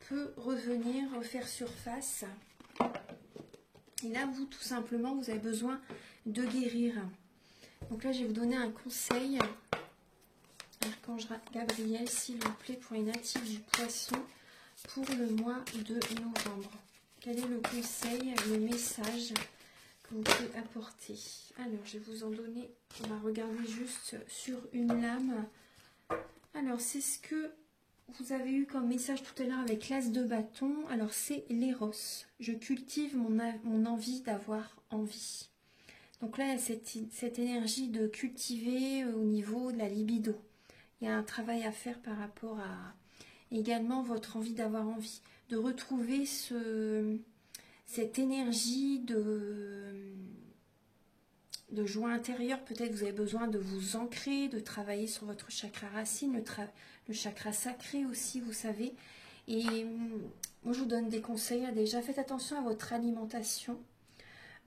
peut revenir, refaire surface. Et là, vous, tout simplement, vous avez besoin de guérir. Donc là, je vais vous donner un conseil. Archange Gabriel, s'il vous plaît, pour les natifs du poisson, pour le mois de novembre. Quel est le conseil, le message que vous pouvez apporter? Alors, je vais vous en donner, on va regarder juste sur une lame. Alors, c'est ce que vous avez eu comme message tout à l'heure avec l'as de bâton. Alors, c'est l'éros. Je cultive mon envie d'avoir envie. Donc là, il y a cette énergie de cultiver au niveau de la libido. Il y a un travail à faire par rapport à également votre envie d'avoir envie, de retrouver cette énergie de joie intérieure. Peut-être vous avez besoin de vous ancrer, de travailler sur votre chakra racine, le chakra sacré aussi, vous savez. Et moi, je vous donne des conseils. Déjà, faites attention à votre alimentation.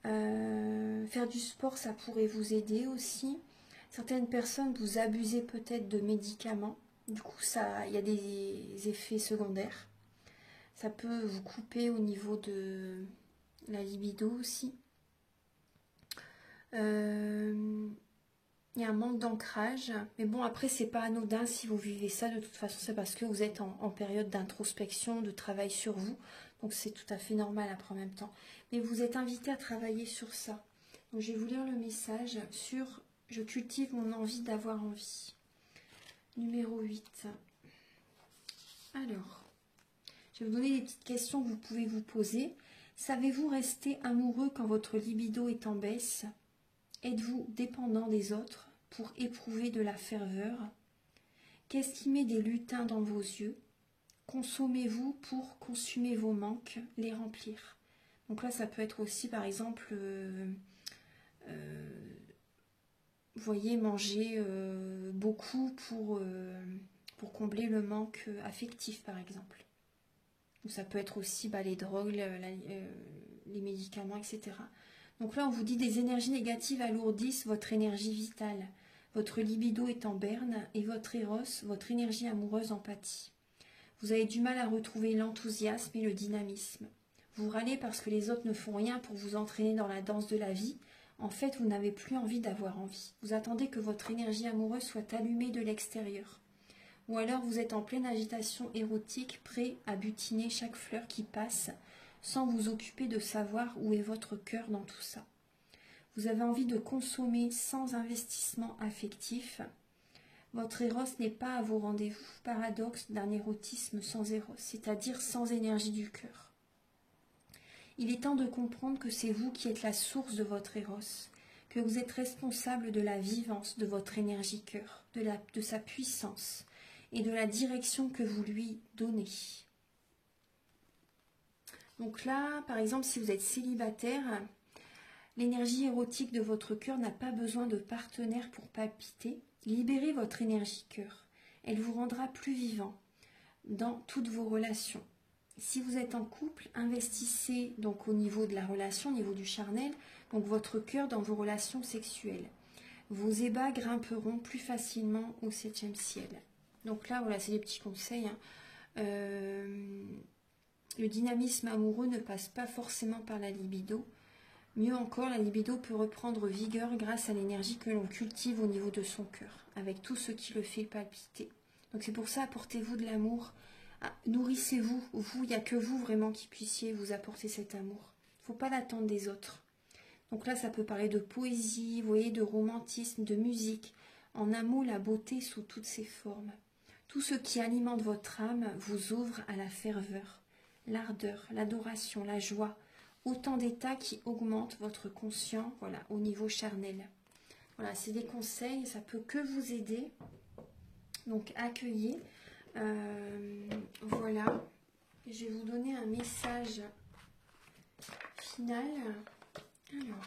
Faire du sport, ça pourrait vous aider aussi. Certaines personnes, vous abusez peut-être de médicaments. Du coup, il y a des effets secondaires. Ça peut vous couper au niveau de la libido aussi. Il y a un manque d'ancrage. Mais bon, après, c'est pas anodin si vous vivez ça. De toute façon, c'est parce que vous êtes en période d'introspection, de travail sur vous. Donc, c'est tout à fait normal après en même temps. Mais vous êtes invité à travailler sur ça. Donc, je vais vous lire le message sur « Je cultive mon envie d'avoir envie ». Numéro 8. Alors, je vais vous donner des petites questions que vous pouvez vous poser. Savez-vous rester amoureux quand votre libido est en baisse? Êtes-vous dépendant des autres pour éprouver de la ferveur? Qu'estimez des lutins dans vos yeux? Consommez-vous pour consumer vos manques, les remplir? Donc là, ça peut être aussi, par exemple, vous voyez, manger beaucoup pour combler le manque affectif, par exemple. Ou ça peut être aussi les drogues, les médicaments, etc. Donc là, on vous dit des énergies négatives alourdissent votre énergie vitale. Votre libido est en berne et votre éros, votre énergie amoureuse en pâtit. Vous avez du mal à retrouver l'enthousiasme et le dynamisme. Vous râlez parce que les autres ne font rien pour vous entraîner dans la danse de la vie. En fait, vous n'avez plus envie d'avoir envie. Vous attendez que votre énergie amoureuse soit allumée de l'extérieur. Ou alors vous êtes en pleine agitation érotique, prêt à butiner chaque fleur qui passe, sans vous occuper de savoir où est votre cœur dans tout ça. Vous avez envie de consommer sans investissement affectif. Votre éros n'est pas à vos rendez-vous. Paradoxe d'un érotisme sans éros, c'est-à-dire sans énergie du cœur. Il est temps de comprendre que c'est vous qui êtes la source de votre éros, que vous êtes responsable de la vivance de votre énergie cœur, de sa puissance et de la direction que vous lui donnez. Donc là, par exemple, si vous êtes célibataire, l'énergie érotique de votre cœur n'a pas besoin de partenaire pour palpiter. Libérez votre énergie cœur. Elle vous rendra plus vivant dans toutes vos relations. Si vous êtes en couple, investissez donc au niveau de la relation, au niveau du charnel, donc votre cœur dans vos relations sexuelles. Vos ébats grimperont plus facilement au 7e ciel. Donc là, voilà, c'est des petits conseils. Le dynamisme amoureux ne passe pas forcément par la libido. Mieux encore, la libido peut reprendre vigueur grâce à l'énergie que l'on cultive au niveau de son cœur, avec tout ce qui le fait palpiter. Donc c'est pour ça, apportez-vous de l'amour, nourrissez-vous. Vous, il n'y a que vous vraiment qui puissiez vous apporter cet amour. Il ne faut pas l'attendre des autres. Donc là, ça peut parler de poésie, vous voyez, de romantisme, de musique. En un mot, la beauté sous toutes ses formes. Tout ce qui alimente votre âme vous ouvre à la ferveur, l'ardeur, l'adoration, la joie. Autant d'états qui augmentent votre conscient, voilà, au niveau charnel. Voilà, c'est des conseils, ça peut que vous aider. Donc, accueillez. Voilà. Je vais vous donner un message final. Alors,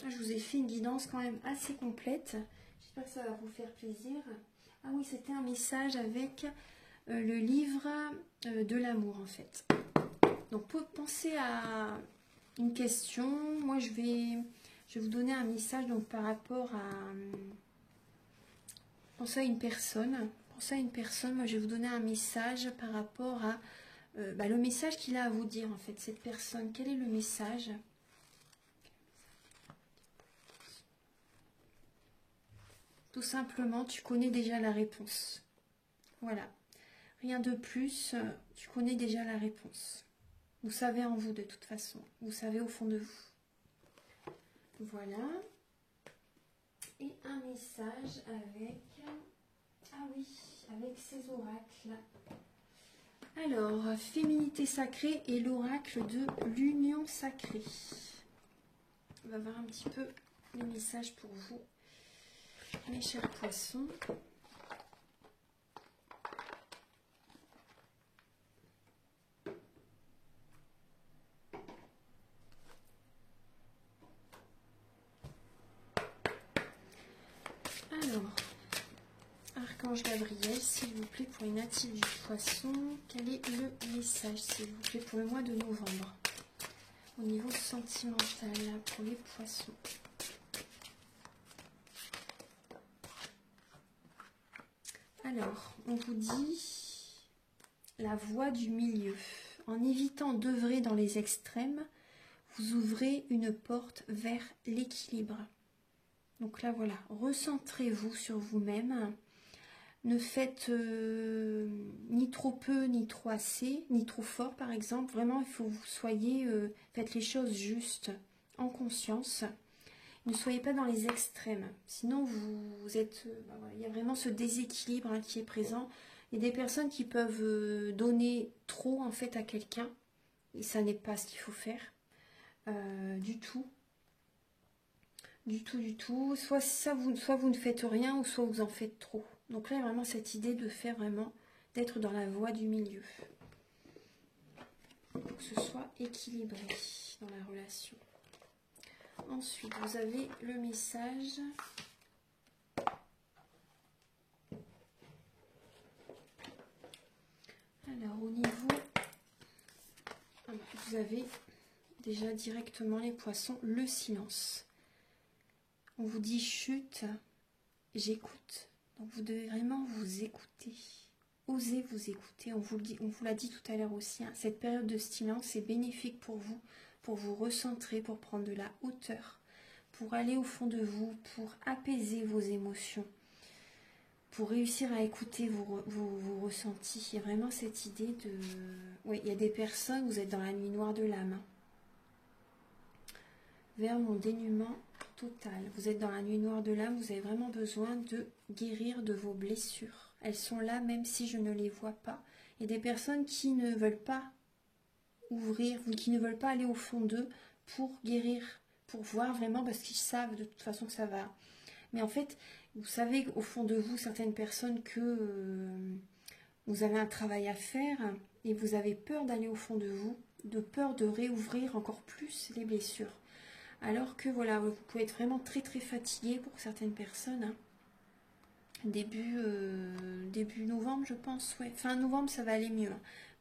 là, je vous ai fait une guidance quand même assez complète. J'espère que ça va vous faire plaisir. Ah oui, c'était un message avec le livre de l'amour, en fait. Donc, pensez à une question. Moi, je vais vous donner un message donc, par rapport à... Pensez à une personne. Pensez à une personne. Moi, je vais vous donner un message par rapport à... le message qu'il a à vous dire, en fait, cette personne. Quel est le message ? Tout simplement, tu connais déjà la réponse. Voilà. Rien de plus, tu connais déjà la réponse. Vous savez en vous de toute façon. Vous savez au fond de vous. Voilà. Et un message avec... Ah oui, avec ces oracles. Alors, féminité sacrée et l'oracle de l'union sacrée. On va voir un petit peu les messages pour vous, mes chers poissons. Ange Gabriel, s'il vous plaît, pour les natifs du Poisson, quel est le message, s'il vous plaît, pour le mois de novembre, au niveau sentimental, pour les Poissons? Alors, on vous dit la voie du milieu. En évitant d'œuvrer dans les extrêmes, vous ouvrez une porte vers l'équilibre. Donc là, voilà, recentrez-vous sur vous-même. Ne faites ni trop peu, ni trop assez, ni trop fort, par exemple. Vraiment, il faut que vous soyez, faites les choses justes, en conscience. Ne soyez pas dans les extrêmes. Sinon, vous êtes... voilà, il y a vraiment ce déséquilibre qui est présent. Il y a des personnes qui peuvent donner trop, en fait, à quelqu'un. Et ça n'est pas ce qu'il faut faire. Du tout. Du tout. Soit vous ne faites rien, ou soit vous en faites trop. Donc là, il y a vraiment cette idée de faire vraiment, d'être dans la voie du milieu. Pour que ce soit équilibré dans la relation. Ensuite, vous avez le message. Alors, au niveau... vous avez déjà directement les Poissons, le silence. On vous dit chute, j'écoute. Donc vous devez vraiment vous écouter. Osez vous écouter. On vous l'a dit tout à l'heure aussi. Hein, cette période de silence est bénéfique pour vous recentrer, pour prendre de la hauteur, pour aller au fond de vous, pour apaiser vos émotions, pour réussir à écouter vos ressentis. Il y a vraiment cette idée de... Oui, il y a des personnes, vous êtes dans la nuit noire de l'âme. Vers mon dénuement total. Vous êtes dans la nuit noire de l'âme, vous avez vraiment besoin de guérir de vos blessures. Elles sont là même si je ne les vois pas. Il y a des personnes qui ne veulent pas ouvrir, qui ne veulent pas aller au fond d'eux pour guérir, pour voir vraiment, parce qu'ils savent de toute façon que ça va. Mais en fait, vous savez au fond de vous, certaines personnes, que vous avez un travail à faire et vous avez peur d'aller au fond de vous, de peur de réouvrir encore plus les blessures. Alors que voilà, vous pouvez être vraiment très fatigué pour certaines personnes. Hein. Début novembre, je pense. Ouais. Fin novembre, ça va aller mieux.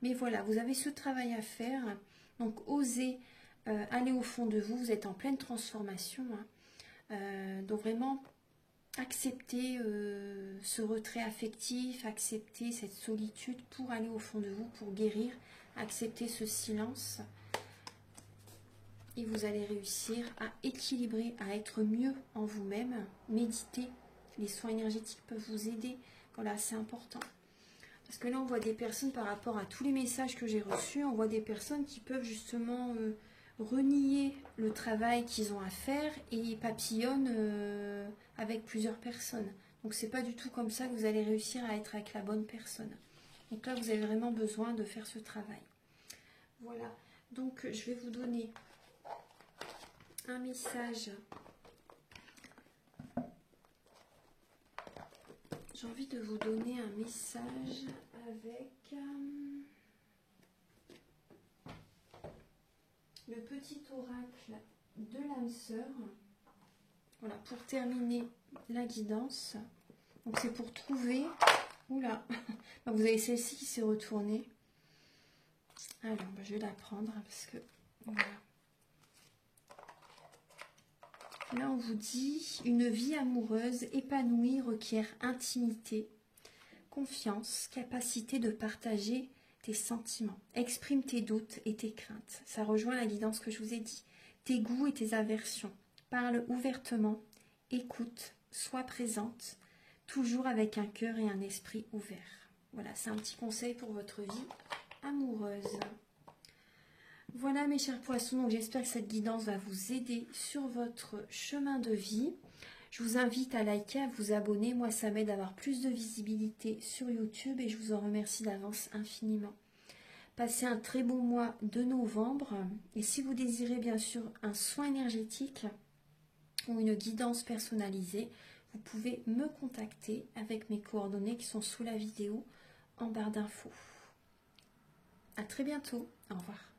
Mais voilà, vous avez ce travail à faire. Donc, osez aller au fond de vous. Vous êtes en pleine transformation. Hein. Donc, vraiment, acceptez ce retrait affectif, acceptez cette solitude pour aller au fond de vous, pour guérir. Acceptez ce silence. Et vous allez réussir à équilibrer, à être mieux en vous-même. Méditez. Les soins énergétiques peuvent vous aider. Voilà, c'est important. Parce que là, on voit des personnes, par rapport à tous les messages que j'ai reçus, on voit des personnes qui peuvent justement renier le travail qu'ils ont à faire et papillonnent avec plusieurs personnes. Donc, c'est pas du tout comme ça que vous allez réussir à être avec la bonne personne. Donc là, vous avez vraiment besoin de faire ce travail. Voilà. Donc, je vais vous donner un message. J'ai envie de vous donner un message avec le petit oracle de l'âme sœur. Voilà, pour terminer la guidance. Donc c'est pour trouver... Oula, vous avez celle-ci qui s'est retournée. Alors, je vais la prendre parce que... Voilà. Là, on vous dit, une vie amoureuse épanouie requiert intimité, confiance, capacité de partager tes sentiments. Exprime tes doutes et tes craintes. Ça rejoint la guidance que je vous ai dit. Tes goûts et tes aversions. Parle ouvertement, écoute, sois présente, toujours avec un cœur et un esprit ouverts. Voilà, c'est un petit conseil pour votre vie amoureuse. Voilà mes chers poissons, j'espère que cette guidance va vous aider sur votre chemin de vie. Je vous invite à liker, à vous abonner. Moi, ça m'aide à avoir plus de visibilité sur YouTube et je vous en remercie d'avance infiniment. Passez un très bon mois de novembre. Et si vous désirez bien sûr un soin énergétique ou une guidance personnalisée, vous pouvez me contacter avec mes coordonnées qui sont sous la vidéo en barre d'infos. À très bientôt. Au revoir.